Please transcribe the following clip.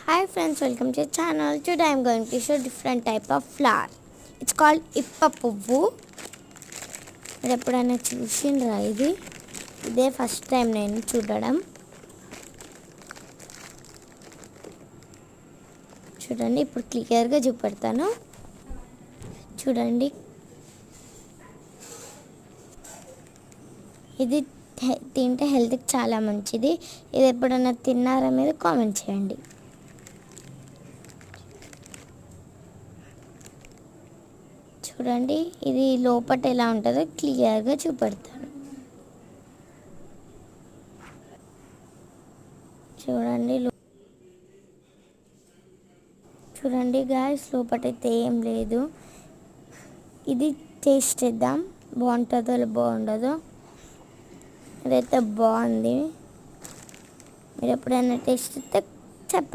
Hi friends, welcome to the channel. Today I am going to show different type of flower. It's called Ippa Puvu. మీరు ఎప్పుడైనా చూసిండ్రా ఇదే first time నేను చూడడం. చూడండి, ఇప్పుడు క్లియర్గా చూపెడతాను. చూడండి, ఇది తింటే హెల్త్కి చాలా మంచిది. ఇది ఎప్పుడైనా తిన్నారా మీరు కామెంట్ చేయండి. చూడండి, ఇది లోపట ఎలా ఉంటుందో క్లియర్గా చూపెడతాను. చూడండి గాయ్స్, లోపటైతే ఏం లేదు. ఇది టేస్ట్ చేద్దాం, బాగుంటుందో బాగుండదో. ఇదైతే బాగుంది. మీరు ఎప్పుడైనా టేస్ట్ చేస్తే చెప్పండి.